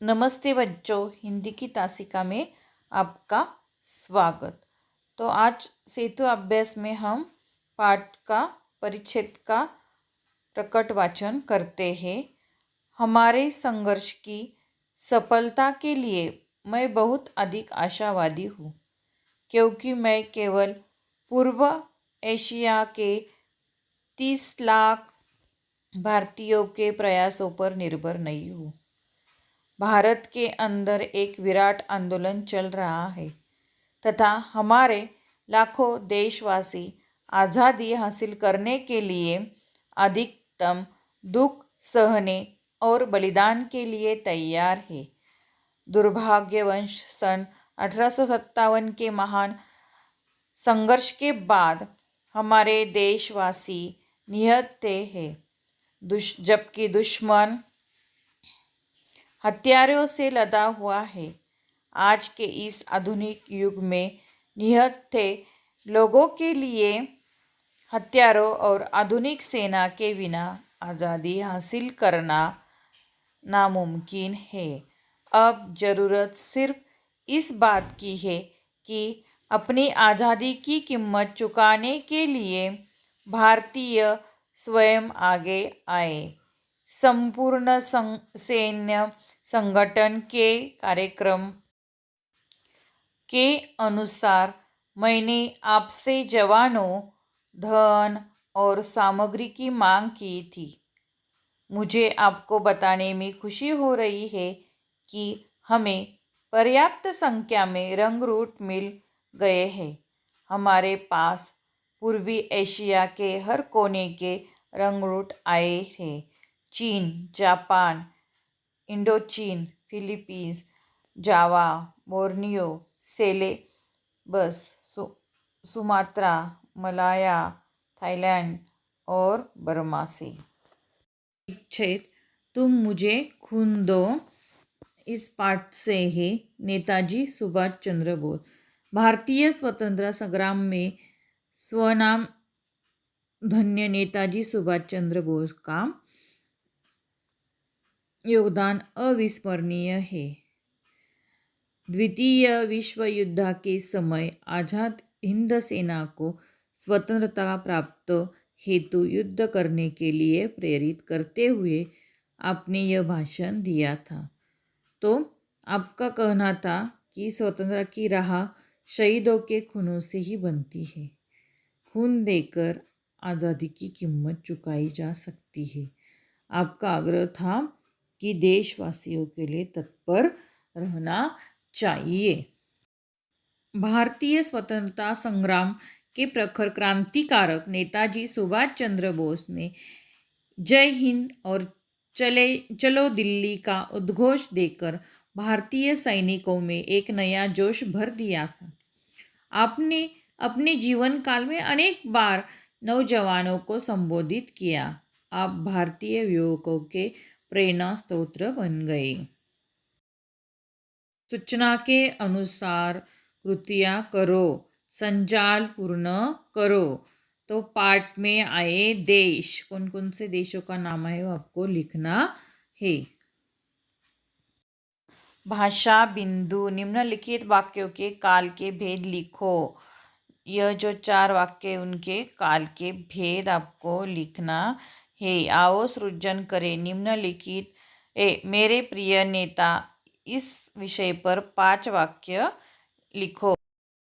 नमस्ते बच्चों, हिंदी की तासिका में आपका स्वागत। तो आज सेतु अभ्यास में हम पाठ का परिच्छेद का प्रकट वाचन करते हैं। हमारे संघर्ष की सफलता के लिए मैं बहुत अधिक आशावादी हूँ, क्योंकि मैं केवल पूर्व एशिया के 30 लाख भारतीयों के प्रयासों पर निर्भर नहीं हूँ। भारत के अंदर एक विराट आंदोलन चल रहा है तथा हमारे लाखों देशवासी आज़ादी हासिल करने के लिए अधिकतम दुख सहने और बलिदान के लिए तैयार है। दुर्भाग्यवश सन 1857 के महान संघर्ष के बाद हमारे देशवासी निहत्थे हैं, जबकि दुश्मन हथियारों से लदा हुआ है। आज के इस आधुनिक युग में निहत्थे लोगों के लिए हथियारों और आधुनिक सेना के बिना आज़ादी हासिल करना नामुमकिन है। अब ज़रूरत सिर्फ इस बात की है कि अपनी आज़ादी की कीमत चुकाने के लिए भारतीय स्वयं आगे आए। संपूर्ण सैन्य संगठन के कार्यक्रम के अनुसार मैंने आपसे जवानों, धन और सामग्री की मांग की थी। मुझे आपको बताने में खुशी हो रही है कि हमें पर्याप्त संख्या में रंगरूट मिल गए हैं। हमारे पास पूर्वी एशिया के हर कोने के रंगरूट आए हैं। चीन, जापान, इंडोचीन, Philippines, Java, Borneo, Celebes, Sumatra, Malaya, Thailand और बर्मा से। परिच्छेद तुम मुझे खून दो। इस पाठ से है नेताजी सुभाष चंद्र बोस। भारतीय स्वतंत्रता संग्राम में स्वनाम धन्य नेताजी सुभाष चंद्र बोस का योगदान अविस्मरणीय है। द्वितीय विश्व युद्ध के समय आज़ाद हिंद सेना को स्वतंत्रता प्राप्त हेतु युद्ध करने के लिए प्रेरित करते हुए आपने यह भाषण दिया था। तो आपका कहना था कि स्वतंत्रता की राह शहीदों के खूनों से ही बनती है। खून देकर आज़ादी की कीमत चुकाई जा सकती है। आपका आग्रह था कि देशवासियों के लिए तत्पर रहना चाहिए। भारतीय स्वतंत्रता संग्राम के प्रखर क्रांतिकारक नेताजी सुभाष चंद्र बोस ने जय हिंद और चलो दिल्ली का उद्घोष देकर भारतीय सैनिकों में एक नया जोश भर दिया था। आपने अपने जीवन काल में अनेक बार नौजवानों को संबोधित किया। आप भारतीय युवकों के प्रेरणा स्रोत बन गए। सूचना के अनुसार कृतियाँ करो, संजाल पूर्ण करो। तो पाठ में आए देश, कौन कौन से देशों का नाम है वो आपको लिखना है। भाषा बिंदु, निम्नलिखित वाक्यों के काल के भेद लिखो। यह जो 4 वाक्य उनके काल के भेद आपको लिखना है। आओ सृजन करें। निम्नलिखित मेरे प्रिय नेता, इस विषय पर 5 वाक्य लिखो।